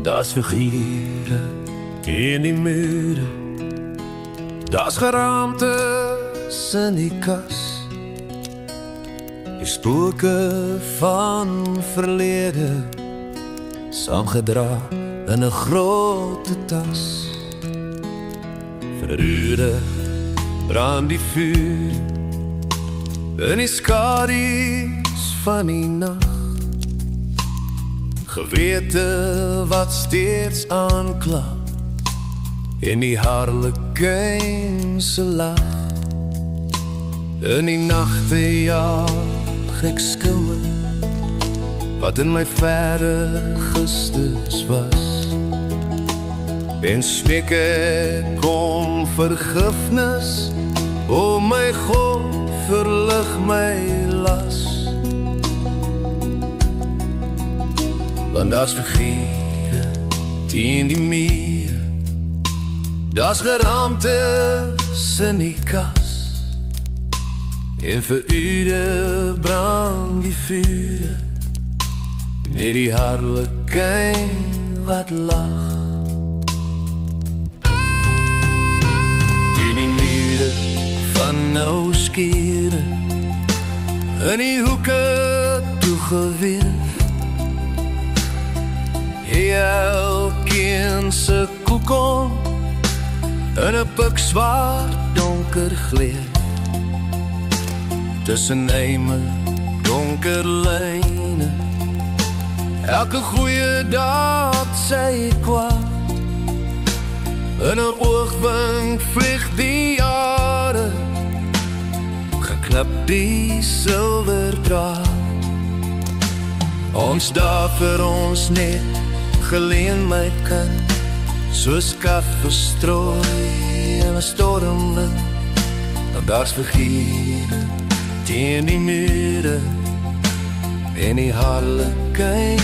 Daar's figure in die mure, daar's geraamtes in die kas, die spooke van verlede, saamgedra in 'n groot tas. Vir ure brand die vuur in die skadu's van die nag, gewete wat steeds aankla in die harlekyn se lag. In die nagte jaag ek skimmer wat in my verre gisters was, en smeek ek om vergifnis, o my God, verlig my las. Want daar's figure teen die muur, daar's geraamtes in die kas, en vir ure brand die vuur net die harlekyn wat lag. Teen die mure van nou skere, in die hoeke toegewirf, elkeen se koekom in 'n pikswart donker gleed, tussen eime donker lyne, elke goeie daad sy kwaad, in 'n oogwink vlieg die jare, geknip die silverdraad. Ons daar vir ons net geleen my kind, soos kaf verstrooi in 'n stormwind. Dan daar's figure teen die mure, en die harlekyn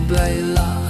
bly lag.